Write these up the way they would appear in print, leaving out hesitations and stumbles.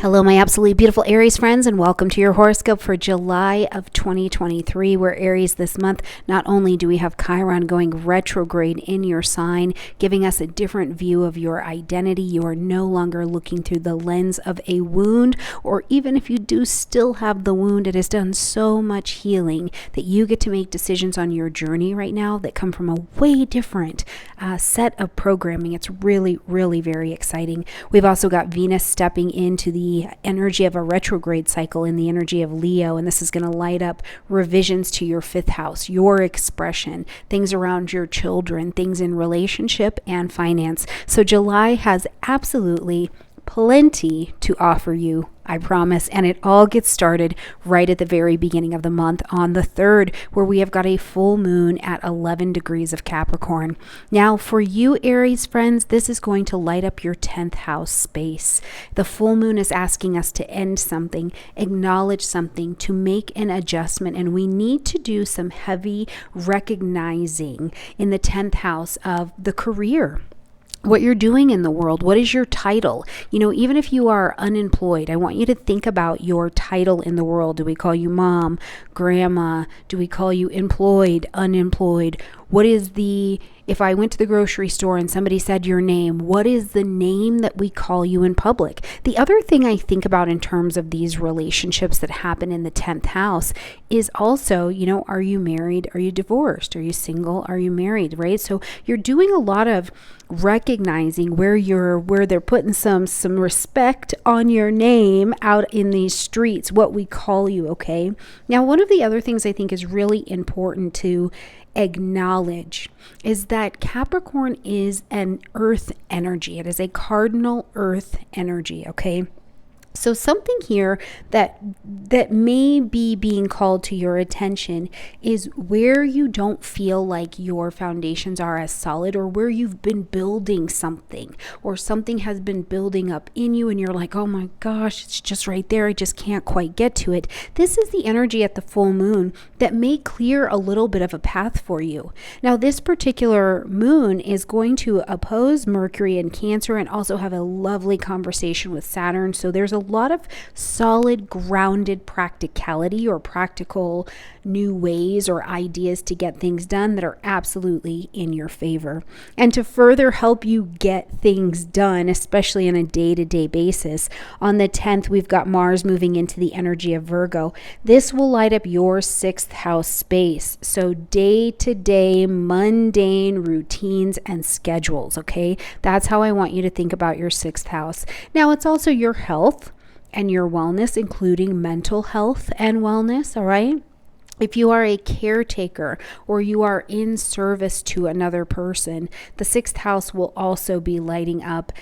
Hello, my absolutely beautiful Aries friends, and welcome to your horoscope for July of 2023. We're Aries this month. Not only do we have Chiron going retrograde in your sign, giving us a different view of your identity. You are no longer looking through the lens of a wound, or even if you do still have the wound, it has done so much healing that you get to make decisions on your journey right now that come from a way different set of programming. It's really, really very exciting. We've also got Venus stepping into the energy of a retrograde cycle in the energy of Leo, and this is going to light up revisions to your fifth house, your expression, things around your children, things in relationship and finance. So July has absolutely plenty to offer you, I promise. And it all gets started right at the very beginning of the month on the 3rd, where we have got a full moon at 11 degrees of Capricorn. Now, for you Aries friends, this is going to light up your 10th house space. The full moon is asking us to end something, acknowledge something, to make an adjustment. And we need to do some heavy recognizing in the 10th house of the career, what you're doing in the world. What is your title? Even if you are unemployed, I want you to think about your title in the world. Do we call you mom, grandma? Do we call you employed, unemployed? If I went to the grocery store and somebody said your name, what is the name that we call you in public? The other thing I think about in terms of these relationships that happen in the 10th house is also, are you married? Are you divorced? Are you single? Are you married? Right? So you're doing a lot of recognizing where they're putting some respect on your name out in these streets, what we call you. Okay. Now, one of the other things I think is really important to acknowledge is that Capricorn is an earth energy. It is a cardinal earth energy. Okay. So something here that may be being called to your attention is where you don't feel like your foundations are as solid, or where you've been building something, or something has been building up in you and you're like, oh my gosh, it's just right there, I just can't quite get to it. This is the energy at the full moon that may clear a little bit of a path for you. Now, this particular moon is going to oppose Mercury in Cancer and also have a lovely conversation with Saturn. So there's a lot of solid, grounded practicality or practical new ways or ideas to get things done that are absolutely in your favor. And to further help you get things done, especially on a day-to-day basis, on the 10th, we've got Mars moving into the energy of Virgo. This will light up your 6th house space. So day-to-day, mundane routines and schedules, okay? That's how I want you to think about your 6th house. Now, it's also your health and your wellness, including mental health and wellness, all right? If you are a caretaker or you are in service to another person, the 6th house will also be lighting up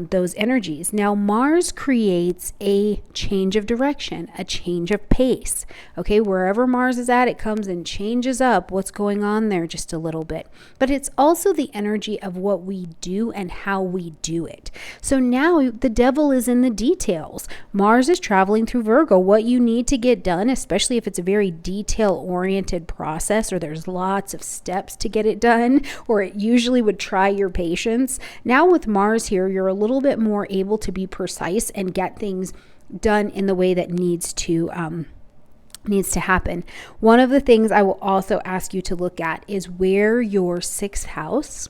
those energies. Now, Mars creates a change of direction, a change of pace. Okay, wherever Mars is at, it comes and changes up what's going on there just a little bit. But it's also the energy of what we do and how we do it. So now the devil is in the details. Mars is traveling through Virgo. What you need to get done, especially if it's a very detail-oriented process, or there's lots of steps to get it done, or it usually would try your patience. Now with Mars here, you're a little bit more able to be precise and get things done in the way that needs to happen. One of the things I will also ask you to look at is where your 6th house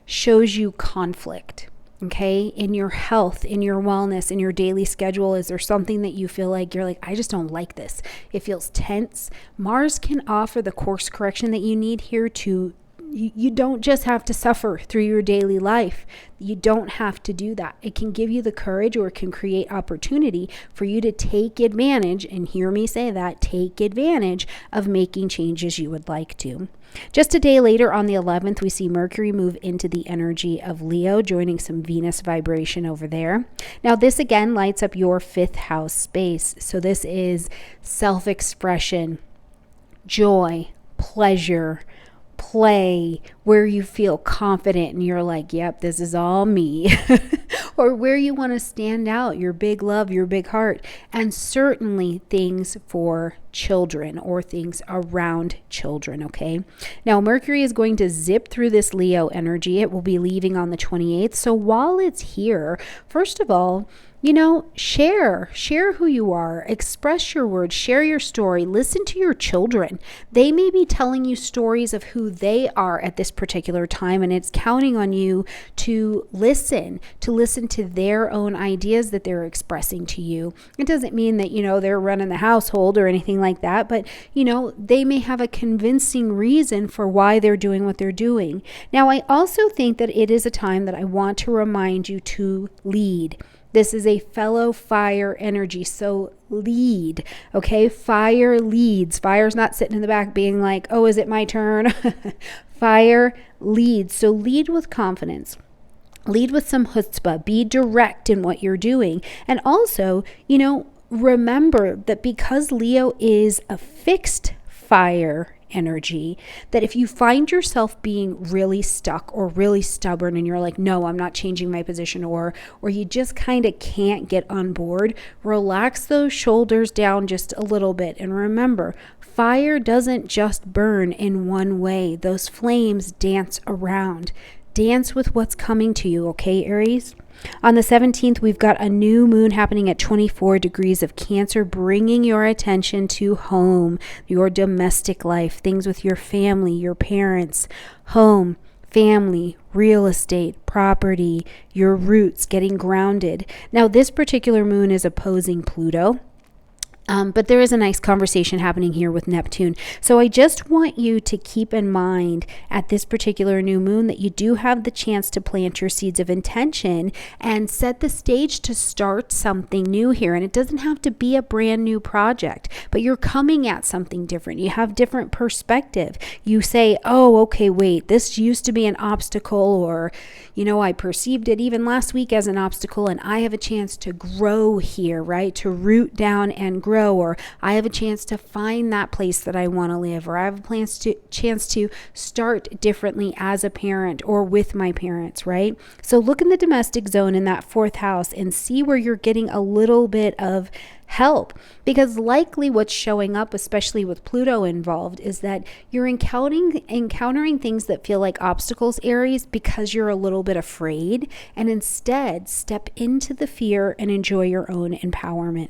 shows you conflict. Okay, in your health, in your wellness, in your daily schedule, is there something that you feel like you're like, I just don't like this? It feels tense. Mars can offer the course correction that you need here to you don't just have to suffer through your daily life. You don't have to do that. It can give you the courage, or it can create opportunity for you to take advantage, and hear me say that, take advantage of making changes you would like to. Just a day later, on the 11th, we see Mercury move into the energy of Leo, joining some Venus vibration over there. Now, this again lights up your 5th house space. So this is self-expression, joy, pleasure, play, where you feel confident and you're like, yep, this is all me. or where you want to stand out, your big love, your big heart, and certainly things for children or things around children, okay? Now, Mercury is going to zip through this Leo energy. It will be leaving on the 28th. So while it's here, first of all, share who you are, express your words, share your story, listen to your children. They may be telling you stories of who they are at this particular time, and it's counting on you to listen to their own ideas that they're expressing to you. It doesn't mean that, they're running the household or anything like that, but, they may have a convincing reason for why they're doing what they're doing. Now, I also think that it is a time that I want to remind you to lead. This is a fellow fire energy, so lead, okay? Fire leads. Fire's not sitting in the back being like, oh, is it my turn? Fire leads. So lead with confidence. Lead with some chutzpah. Be direct in what you're doing. And also, remember that because Leo is a fixed fire energy, that if you find yourself being really stuck or really stubborn and you're like, no, I'm not changing my position, or you just kind of can't get on board, relax those shoulders down just a little bit. And remember, fire doesn't just burn in one way. Those flames dance around. Dance with what's coming to you, okay, Aries? On the 17th, we've got a new moon happening at 24 degrees of Cancer, bringing your attention to home, your domestic life, things with your family, your parents, home, family, real estate, property, your roots, getting grounded. Now, this particular moon is opposing Pluto. But there is a nice conversation happening here with Neptune. So I just want you to keep in mind at this particular new moon that you do have the chance to plant your seeds of intention and set the stage to start something new here. And it doesn't have to be a brand new project, but you're coming at something different. You have different perspective. You say, oh, okay, wait, this used to be an obstacle, or, I perceived it even last week as an obstacle, and I have a chance to grow here, right? To root down and grow. Or I have a chance to find that place that I want to live, or I have a chance to start differently as a parent or with my parents, right? So look in the domestic zone in that 4th house and see where you're getting a little bit of help, because likely what's showing up, especially with Pluto involved, is that you're encountering things that feel like obstacles, Aries, because you're a little bit afraid, and instead step into the fear and enjoy your own empowerment.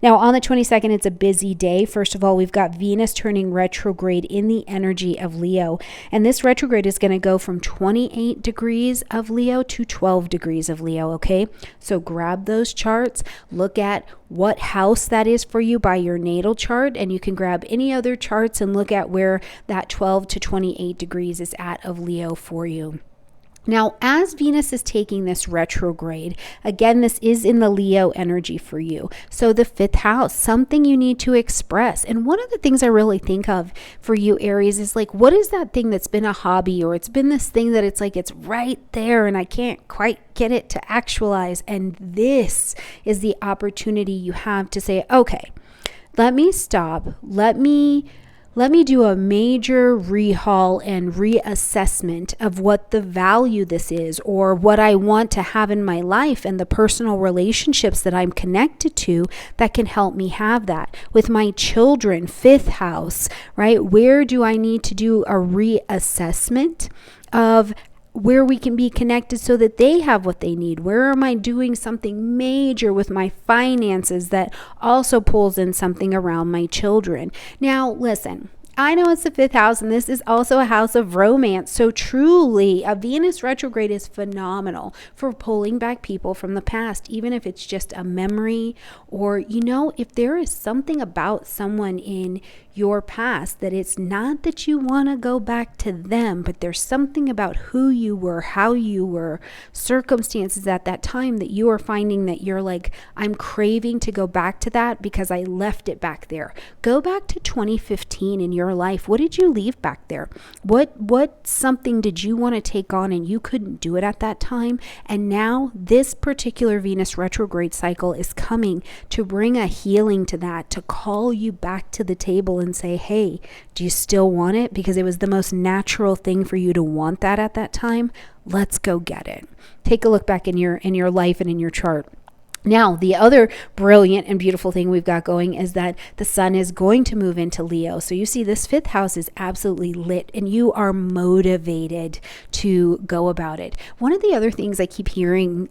Now, on the 22nd, it's a busy day. First of all, we've got Venus turning retrograde in the energy of Leo. And this retrograde is going to go from 28 degrees of Leo to 12 degrees of Leo, okay? So grab those charts, look at what house that is for you by your natal chart, and you can grab any other charts and look at where that 12 to 28 degrees is at of Leo for you. Now, as Venus is taking this retrograde, again, this is in the Leo energy for you. So the 5th house, something you need to express. And one of the things I really think of for you, Aries, is like, what is that thing that's been a hobby, or it's been this thing that it's like, it's right there and I can't quite get it to actualize. And this is the opportunity you have to say, okay, let me stop. Let me do a major rehaul and reassessment of what the value this is, or what I want to have in my life, and the personal relationships that I'm connected to that can help me have that. With my children, 5th house, right? Where do I need to do a reassessment of where we can be connected so that they have what they need? Where am I doing something major with my finances that also pulls in something around my children? Now, listen, I know it's the 5th house, and this is also a house of romance. So truly, a Venus retrograde is phenomenal for pulling back people from the past, even if it's just a memory, or, if there is something about someone in your past that it's not that you want to go back to them, but there's something about who you were, how you were, circumstances at that time that you are finding that you're like, I'm craving to go back to that because I left it back there. Go back to 2015 in your your life? What did you leave back there? What something did you want to take on and you couldn't do it at that time? And now this particular Venus retrograde cycle is coming to bring a healing to that, to call you back to the table and say, hey, do you still want it? Because it was the most natural thing for you to want that at that time. Let's go get it. Take a look back in your life and in your chart. Now, the other brilliant and beautiful thing we've got going is that the sun is going to move into Leo. So you see this fifth house is absolutely lit and you are motivated to go about it. One of the other things I keep hearing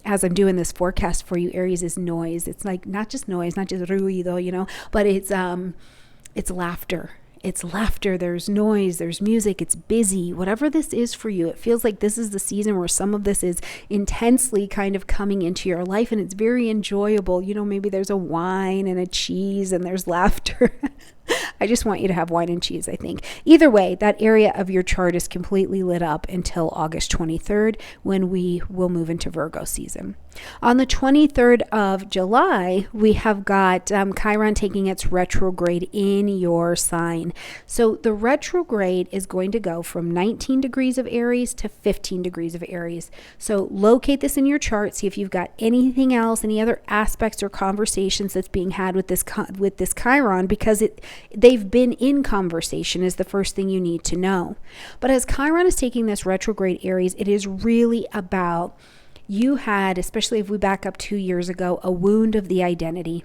as I'm doing this forecast for you, Aries, is noise. It's like not just noise, not just ruido, but it's laughter. It's laughter, there's noise, there's music, it's busy. Whatever this is for you, it feels like this is the season where some of this is intensely kind of coming into your life and it's very enjoyable. Maybe there's a wine and a cheese and there's laughter. I just want you to have wine and cheese, I think. Either way, that area of your chart is completely lit up until August 23rd when we will move into Virgo season. On the 23rd of July, we have got Chiron taking its retrograde in your sign. So the retrograde is going to go from 19 degrees of Aries to 15 degrees of Aries. So locate this in your chart. See if you've got anything else, any other aspects or conversations that's being had with this Chiron, because they've been in conversation is the first thing you need to know. But as Chiron is taking this retrograde Aries, it is really about you had, especially if we back up 2 years ago, a wound of the identity.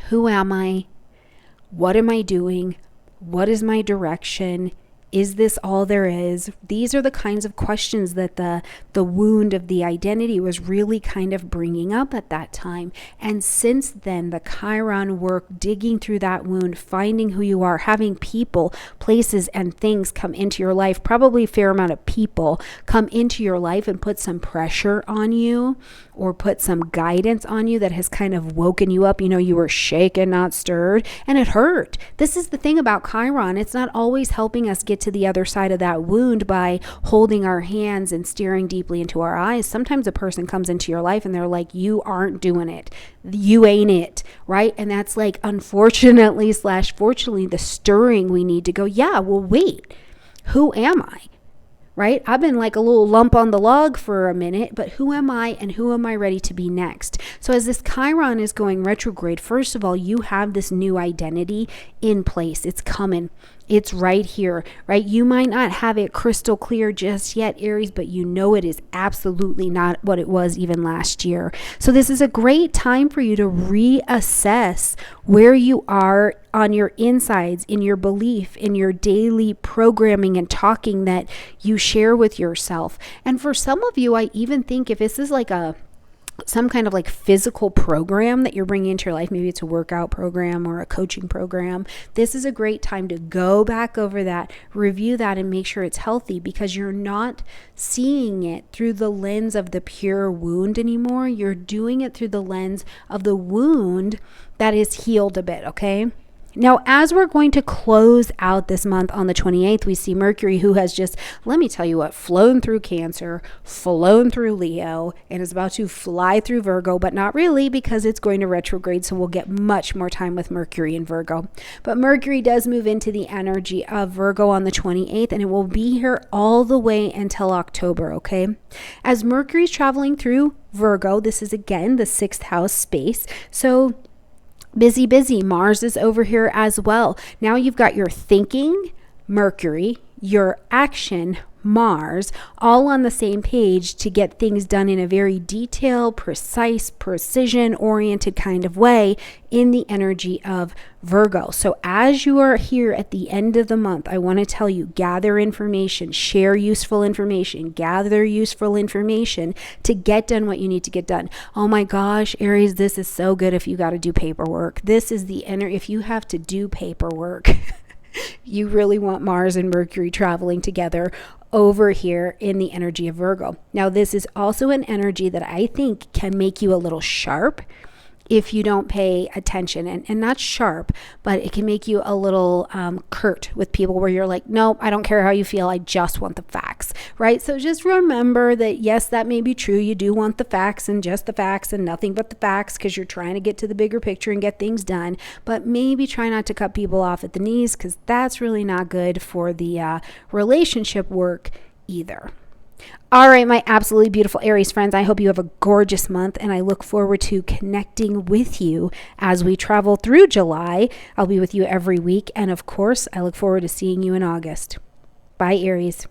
Who am I? What am I doing? What is my direction? Is this all there is? These are the kinds of questions that the wound of the identity was really kind of bringing up at that time. And since then, the Chiron work, digging through that wound, finding who you are, having people, places, and things come into your life, probably a fair amount of people come into your life and put some pressure on you or put some guidance on you that has kind of woken you up. You were shaken, not stirred, and it hurt. This is the thing about Chiron. It's not always helping us get to the other side of that wound by holding our hands and staring deeply into our eyes. Sometimes a person comes into your life and they're like, you aren't doing it. You ain't it, right? And that's like, unfortunately / fortunately, the stirring we need to go, yeah, well, wait, who am I? Right? I've been like a little lump on the log for a minute, but who am I and who am I ready to be next? So as this Chiron is going retrograde, first of all, you have this new identity in place. It's coming. It's right here, right? You might not have it crystal clear just yet, Aries, but it is absolutely not what it was even last year. So this is a great time for you to reassess where you are on your insides, in your belief, in your daily programming and talking that you share with yourself. And for some of you, I even think if this is like some kind of like physical program that you're bringing into your life, maybe it's a workout program or a coaching program, this is a great time to go back over that, review that, and make sure it's healthy, because you're not seeing it through the lens of the pure wound anymore. You're doing it through the lens of the wound that is healed a bit, okay? Now, as we're going to close out this month on the 28th, we see Mercury, who has just, let me tell you what, flown through Cancer, flown through Leo, and is about to fly through Virgo, but not really, because it's going to retrograde, so we'll get much more time with Mercury in Virgo. But Mercury does move into the energy of Virgo on the 28th, and it will be here all the way until October, okay? As Mercury's traveling through Virgo, this is again the 6th house space, so busy. Mars is over here as well. Now you've got your thinking, Mercury, your action, Mars, all on the same page to get things done in a very detailed, precise, precision-oriented kind of way in the energy of Virgo. So as you are here at the end of the month, I want to tell you, gather information, share useful information, gather useful information to get done what you need to get done. Oh my gosh, Aries, this is so good if you got to do paperwork. This is the if you have to do paperwork. You really want Mars and Mercury traveling together over here in the energy of Virgo. Now, this is also an energy that I think can make you a little sharp if you don't pay attention, and not sharp, but it can make you a little curt with people where you're like, nope, I don't care how you feel. I just want the facts, right? So just remember that, yes, that may be true. You do want the facts and just the facts and nothing but the facts because you're trying to get to the bigger picture and get things done. But maybe try not to cut people off at the knees because that's really not good for the relationship work either. All right, my absolutely beautiful Aries friends, I hope you have a gorgeous month, and I look forward to connecting with you as we travel through July. I'll be with you every week, and of course, I look forward to seeing you in August. Bye, Aries.